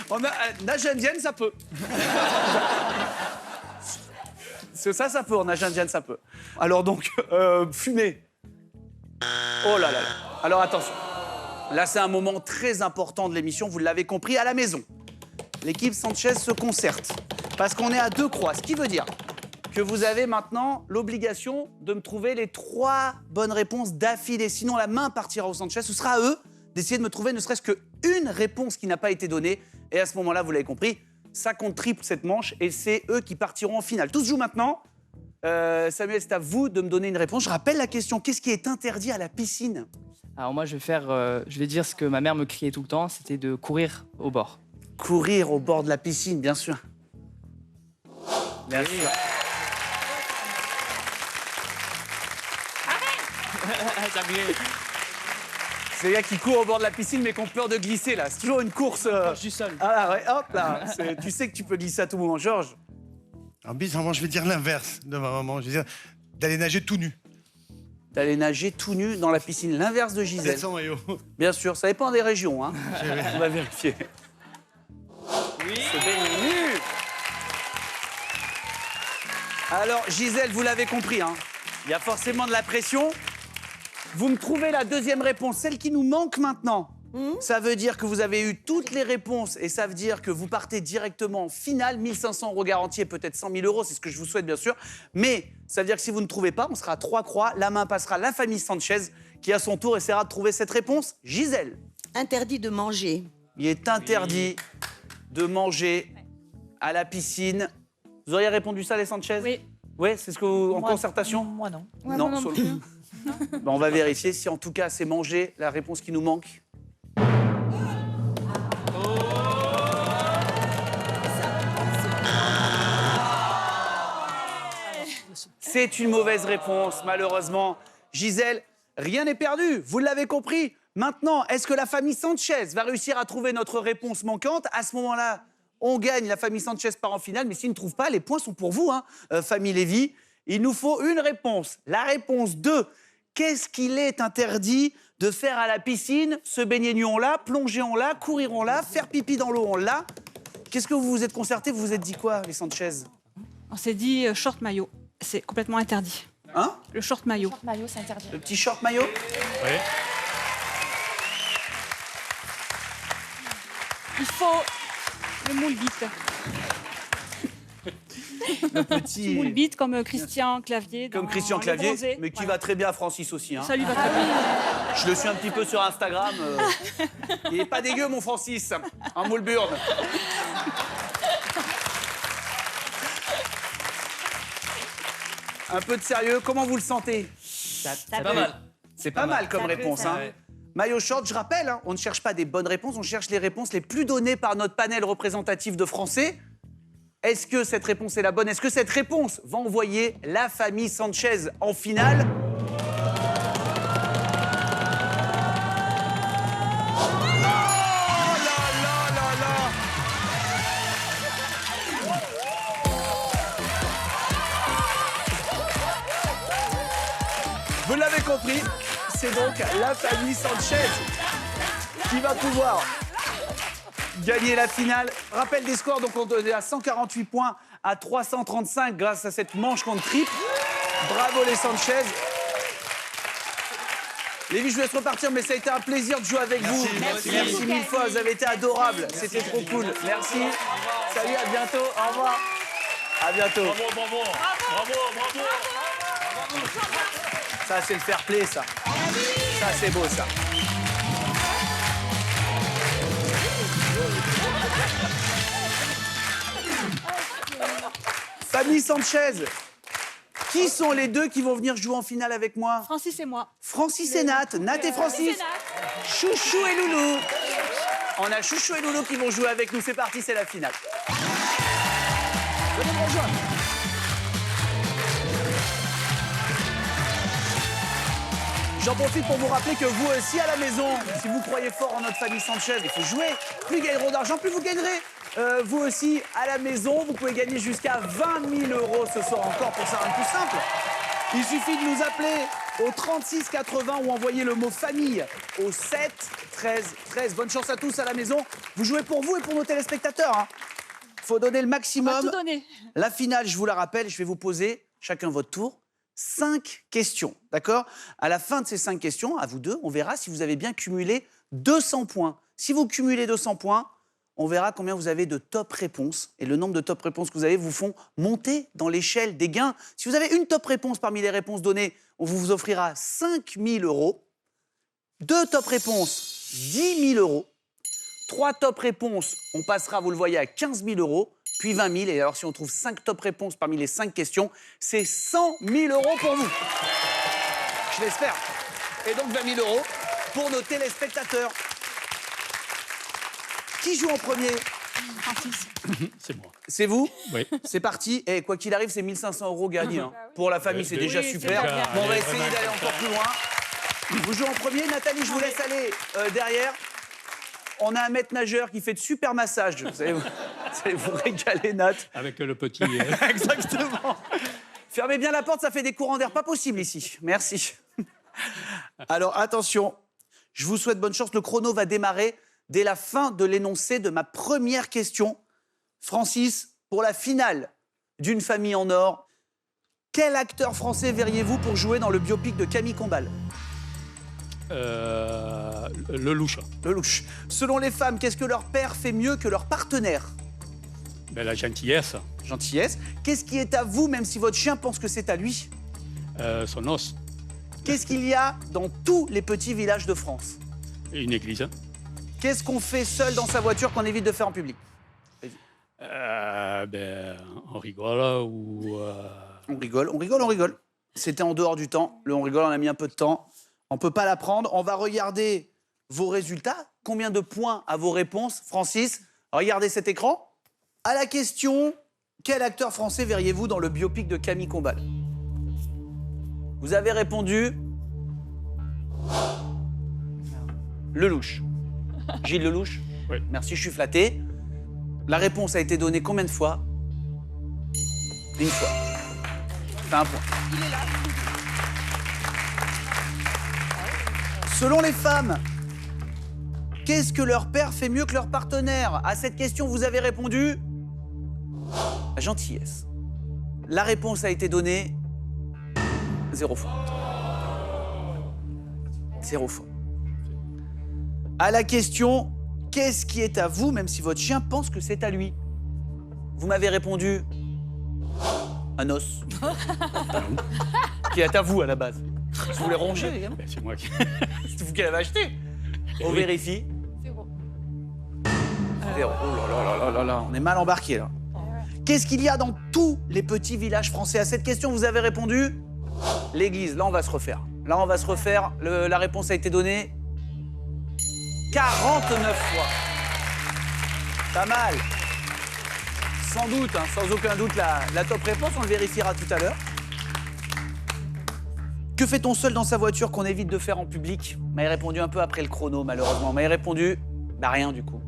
On a nage indienne, ça peut. Ça peut. En nage indienne, ça peut. Alors donc, fumer. Oh là là là. Alors attention. Là, c'est un moment très important de l'émission. Vous l'avez compris à la maison. L'équipe Sanchez se concerte parce qu'on est à 2 croix. Ce qui veut dire que vous avez maintenant l'obligation de me trouver les 3 bonnes réponses d'affilée. Sinon, la main partira aux Sanchez. Ce sera à eux d'essayer de me trouver ne serait-ce qu'une réponse qui n'a pas été donnée. Et à ce moment-là, vous l'avez compris, ça compte triple cette manche et c'est eux qui partiront en finale. Tout se joue maintenant. Samuel, c'est à vous de me donner une réponse. Je rappelle la question. Qu'est-ce qui est interdit à la piscine? Alors moi, je vais dire ce que ma mère me criait tout le temps, c'était de courir au bord. Courir au bord de la piscine, bien sûr. Bien sûr. C'est les gars qui courent au bord de la piscine mais qui ont peur de glisser là. C'est toujours une course. Du sol. Ah là, ouais, hop là. Tu sais que tu peux glisser à tout moment, Georges. Alors, bizarrement, je vais dire l'inverse de ma maman. Je vais dire d'aller nager tout nu. D'aller nager tout nu dans la piscine, l'inverse de Gisèle. Sans maillot. Bien sûr, ça dépend des régions. Hein. On va vérifier. Oui. Se baigner nu. Alors, Gisèle, vous l'avez compris, hein. Il y a forcément de la pression. Vous me trouvez la deuxième réponse, celle qui nous manque maintenant. Ça veut dire que vous avez eu toutes les réponses et ça veut dire que vous partez directement en finale. 1 500 € garantis et peut-être 100 000 €, c'est ce que je vous souhaite bien sûr. Mais ça veut dire que si vous ne trouvez pas, on sera à 3 croix. La main passera à la famille Sanchez qui à son tour essaiera de trouver cette réponse. Gisèle. Interdit de manger. Il est interdit de manger à la piscine. Vous auriez répondu ça, les Sanchez? Oui. Oui, c'est ce que vous... En Moi- concertation? Moi, non. Ouais, Non, moi sur plus. le- Ben, on va vérifier si en tout cas c'est manger la réponse qui nous manque. C'est une mauvaise réponse, malheureusement. Gisèle, rien n'est perdu, vous l'avez compris. Maintenant, est-ce que la famille Sanchez va réussir à trouver notre réponse manquante? À ce moment-là, on gagne, la famille Sanchez part en finale, mais s'ils ne trouvent pas, les points sont pour vous, hein, famille Lévy. Il nous faut une réponse. La réponse 2. Qu'est-ce qu'il est interdit de faire à la piscine? Se baigner nu, on l'a. Plonger, on l'a. Courir, on l'a. Faire pipi dans l'eau, on l'a. Qu'est-ce que vous vous êtes concertés? Vous vous êtes dit quoi, les Sanchez? On s'est dit short maillot. C'est complètement interdit. Hein? Le short maillot. Short maillot, c'est interdit. Le petit short maillot? Oui. Il faut le moule bite. Le petit... Moule bite comme Christian Clavier. Comme dans Christian Le Clavier, Bronzé. mais qui Voilà. va très bien à Francis aussi. Hein. Ça lui va très bien. Je le suis un petit peu sur Instagram. Il est pas dégueu, mon Francis. Un moule burne. Un peu de sérieux, comment vous le sentez? C'est pas mal. C'est pas mal comme Ça peut, réponse. ça Hein. Ouais. Maillot short, je rappelle, hein, on ne cherche pas des bonnes réponses, on cherche les réponses les plus données par notre panel représentatif de Français. Est-ce que cette réponse est la bonne? Est-ce que cette réponse va envoyer la famille Sanchez en finale? Vous l'avez compris, c'est donc la famille Sanchez qui va pouvoir gagner la finale. Rappel des scores, donc on est à 148 points à 335 grâce à cette manche contre triple. Bravo les Sanchez. Lévi, je vous laisse repartir, mais ça a été un plaisir de jouer avec vous. Merci mille fois, vous avez été adorables. C'était trop cool. Merci. Salut, à bientôt. Au revoir. À bientôt. Bravo, bravo. Bravo, bravo. Ça, c'est le fair play, ça. Ça, c'est beau, ça. Famille Sanchez, qui sont les deux qui vont venir jouer en finale avec moi? Francis et moi. Francis et Nat, Nat et Francis. Chouchou et Loulou. On a Chouchou et Loulou qui vont jouer avec nous. C'est parti, c'est la finale. Venez me rejoindre. J'en profite pour vous rappeler que vous aussi à la maison, si vous croyez fort en notre famille Sanchez, il faut jouer. Plus ils gagneront d'argent, plus vous gagnerez. Vous aussi à la maison, vous pouvez gagner jusqu'à 20 000 € ce soir encore pour ça, rien de plus simple. Il suffit de nous appeler au 36 80 ou envoyer le mot famille au 7 13 13. Bonne chance à tous à la maison. Vous jouez pour vous et pour nos téléspectateurs. Hein. Faut donner le On va maximum. tout donner. La finale, je vous la rappelle, je vais vous poser chacun votre tour 5 questions, d'accord? À la fin de ces 5 questions, à vous deux, on verra si vous avez bien cumulé 200 points. Si vous cumulez 200 points, on verra combien vous avez de top réponses. Et le nombre de top réponses que vous avez vous font monter dans l'échelle des gains. Si vous avez une top réponse parmi les réponses données, on vous offrira 5 000 €. 2 top réponses, 10 000 €. 3 top réponses, on passera, vous le voyez, à 15 000 €. Puis 20 000. Et alors, si on trouve 5 top réponses parmi les 5 questions, c'est 100 000 € pour vous. Je l'espère. Et donc 20 000 € pour nos téléspectateurs. Qui joue en premier? C'est moi. C'est vous? Oui. C'est parti. Et quoi qu'il arrive, c'est 1 500 € gagnés. Hein. Pour la famille, c'est déjà Oui, c'est super. déjà bien. Bon, on va Allez, essayer vraiment d'aller encore plus loin. Vous jouez en premier. Nathalie, je vous laisse aller derrière. on a un maître nageur qui fait de super massages. Vous allez vous régaler, Nat. Avec le petit... Exactement. Fermez bien la porte, ça fait des courants d'air pas possibles ici. Merci. Alors, attention, je vous souhaite bonne chance. Le chrono va démarrer dès la fin de l'énoncé de ma première question. Francis, pour la finale d'Une famille en or, quel acteur français verriez-vous pour jouer dans le biopic de Camille Combal? Lelouch. Lelouch. Selon les femmes, qu'est-ce que leur père fait mieux que leur partenaire? Ben, la gentillesse. Gentillesse. Qu'est-ce qui est à vous, même si votre chien pense que c'est à lui? Son os. Qu'est-ce qu'il y a dans tous les petits villages de France? Une église. Qu'est-ce qu'on fait seul dans sa voiture qu'on évite de faire en public? Ben, on rigole ou... On rigole. C'était en dehors du temps. Le on rigole, on a mis un peu de temps. On ne peut pas l'apprendre. On va regarder vos résultats. Combien de points à vos réponses, Francis? Regardez cet écran. À la question, quel acteur français verriez-vous dans le biopic de Camille Combal? Vous avez répondu... Lelouch. Gilles Lelouch? Oui. Merci, je suis flatté. La réponse a été donnée combien de fois? Une fois. C'est un point. Selon les femmes, qu'est-ce que leur père fait mieux que leur partenaire? À cette question, vous avez répondu... La gentillesse. La réponse a été donnée... 0 fois. 0 fois. À la question, qu'est-ce qui est à vous, même si votre chien pense que c'est à lui? Vous m'avez répondu... Un os. Qui est à vous, à la base. Je voulais ronger, les gars. Ben, c'est moi qui... C'est vous qui l'avez acheté. On vérifie. 0. 0. Oh là là là, on est mal embarqué, là. Qu'est-ce qu'il y a dans tous les petits villages français? À cette question, vous avez répondu... L'église. Là, on va se refaire. La réponse a été donnée 49 fois. Pas mal. Sans doute, hein, sans aucun doute, la top réponse, on le vérifiera tout à l'heure. Que fait-on seul dans sa voiture qu'on évite de faire en public? M'avait répondu un peu après le chrono, malheureusement. M'avait répondu, rien du coup.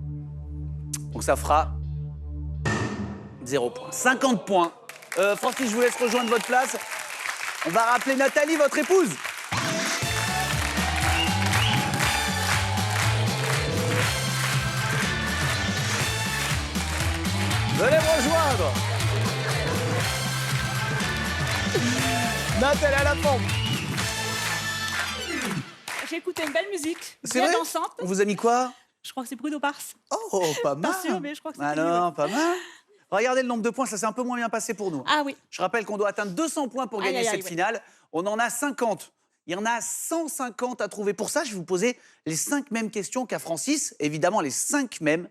Donc ça fera 0 points. 50 points. Francis, je vous laisse rejoindre votre place. On va rappeler Nathalie, votre épouse. Venez me rejoindre. Nat, elle est à la pompe. J'ai écouté une belle musique, C'est bien vrai? dansante. On vous a mis quoi? Je crois que c'est Bruno Mars. Oh, pas mal. Pas sûr, mais je crois que c'est Alors, pas mal. Regardez le nombre de points, ça s'est un peu moins bien passé pour nous. Ah oui. Je rappelle qu'on doit atteindre 200 points pour gagner cette finale. On en a 50. Il y en a 150 à trouver. Pour ça, je vais vous poser les 5 mêmes questions qu'à Francis. Évidemment, les 5 mêmes.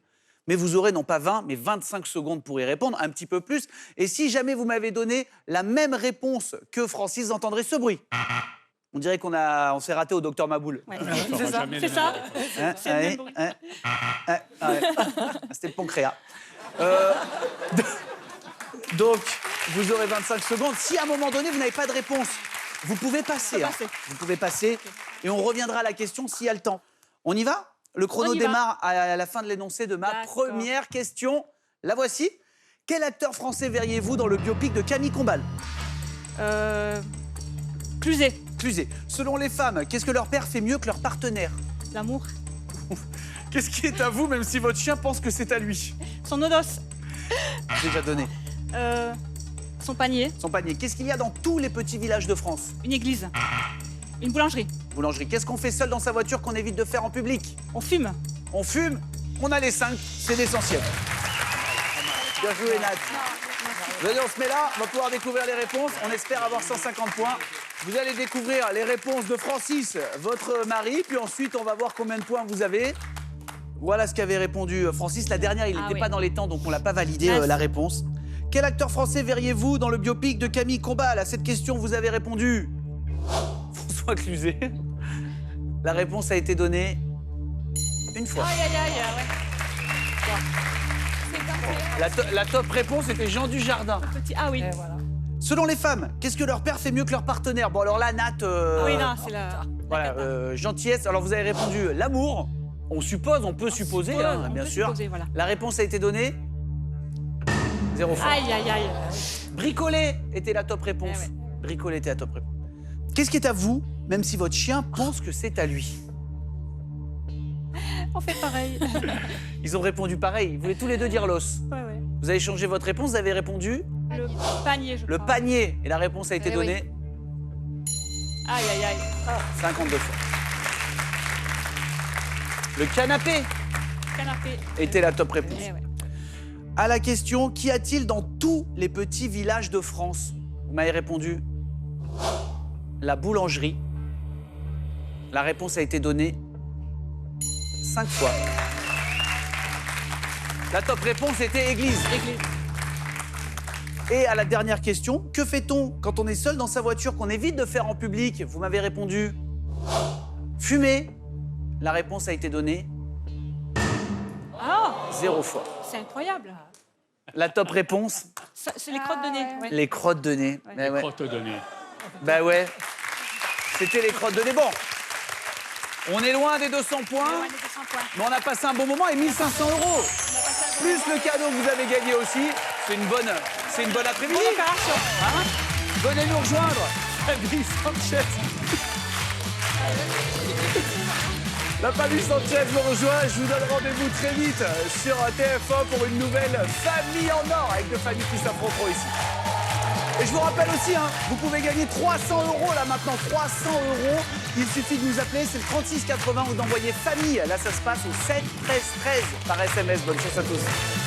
Mais vous aurez non pas 20, mais 25 secondes pour y répondre, un petit peu plus. Et si jamais vous m'avez donné la même réponse que Francis, vous entendrez ce bruit. On dirait on s'est raté au docteur Maboul. Ouais. C'est ça. C'est ça. Hein, C'est le même bruit. C'était le pancréas. Donc, vous aurez 25 secondes. Si à un moment donné, vous n'avez pas de réponse, vous pouvez passer. Vous pouvez passer. Et on reviendra à la question s'il y a le temps. On y va? Le chrono démarre à la fin de l'énoncé de ma première question. La voici. Quel acteur français verriez-vous dans le biopic de Camille Combal? Cluzet. Cluzet. Selon les femmes, qu'est-ce que leur père fait mieux que leur partenaire? L'amour. Qu'est-ce qui est à vous, même si votre chien pense que c'est à lui? Son odos. Déjà donné. Son panier. Son panier. Qu'est-ce qu'il y a dans tous les petits villages de France? Une église. Une boulangerie. Boulangerie. Qu'est-ce qu'on fait seul dans sa voiture qu'on évite de faire en public? On fume. On fume. On a les 5. C'est l'essentiel. Bien joué, Nat. Venez, on se met là. On va pouvoir découvrir les réponses. On espère avoir 150 points. Vous allez découvrir les réponses de Francis, votre mari. Puis ensuite, on va voir combien de points vous avez. Voilà ce qu'avait répondu Francis. La dernière, il n'était pas dans les temps, donc on l'a pas validé, la réponse. Quel acteur français verriez-vous dans le biopic de Camille Combal? À cette question, vous avez répondu... François Cluzet. La réponse a été donnée une fois. Aïe, aïe, aïe, ouais. La top réponse était Jean Dujardin. Petit... Ah oui. Selon les femmes, qu'est-ce que leur père fait mieux que leur partenaire? Bon, alors là, Nat... Oui, non, c'est la... Voilà, gentillesse. Alors, vous avez répondu l'amour. On suppose, on peut supposer, hein, bien sûr. Supposer, voilà. La réponse a été donnée. 0 fois. Aïe, aïe, aïe. Bricoler était la top réponse. Bricoler était la top réponse. Qu'est-ce qui est à vous, même si votre chien pense que c'est à lui? On fait pareil. Ils ont répondu pareil. Ils voulaient tous les deux dire l'os. Ouais, ouais. Vous avez changé votre réponse, vous avez répondu Le panier, je le crois. panier. Et la réponse a été Eh donnée Aïe, aïe, aïe. 52 fois. Le canapé Canapé. était la top réponse. Eh ouais. À la question, qu'y a-t-il dans tous les petits villages de France? Vous m'avez répondu la boulangerie. La réponse a été donnée 5 fois. La top réponse était église. Et à la dernière question, que fait-on quand on est seul dans sa voiture, qu'on évite de faire en public? Vous m'avez répondu fumer. La réponse a été donnée Ah, 0 fois. c'est incroyable. La top réponse, C'est les crottes de nez. ouais. les crottes de nez. Ouais. Ben ouais. Crotte de nez. Bah ouais. C'était les crottes de nez. Bon, on est loin des 200 points, Ouais, les 200 points. mais on a passé un bon moment et 1 500 €. Plus le cadeau que vous avez gagné aussi. C'est une bonne après-midi. Bonne opération. Hein? Venez nous rejoindre. Famille Sanchez. La famille Sanchez vous rejoint. Je vous donne rendez-vous très vite sur TF1 pour une nouvelle Famille en or avec deux familles qui s'affronteront ici. Et je vous rappelle aussi, hein, vous pouvez gagner 300 € là maintenant, 300 €. Il suffit de nous appeler, c'est le 36 80 ou d'envoyer famille. Là, ça se passe au 7 13 13 par SMS. Bonne chance à tous.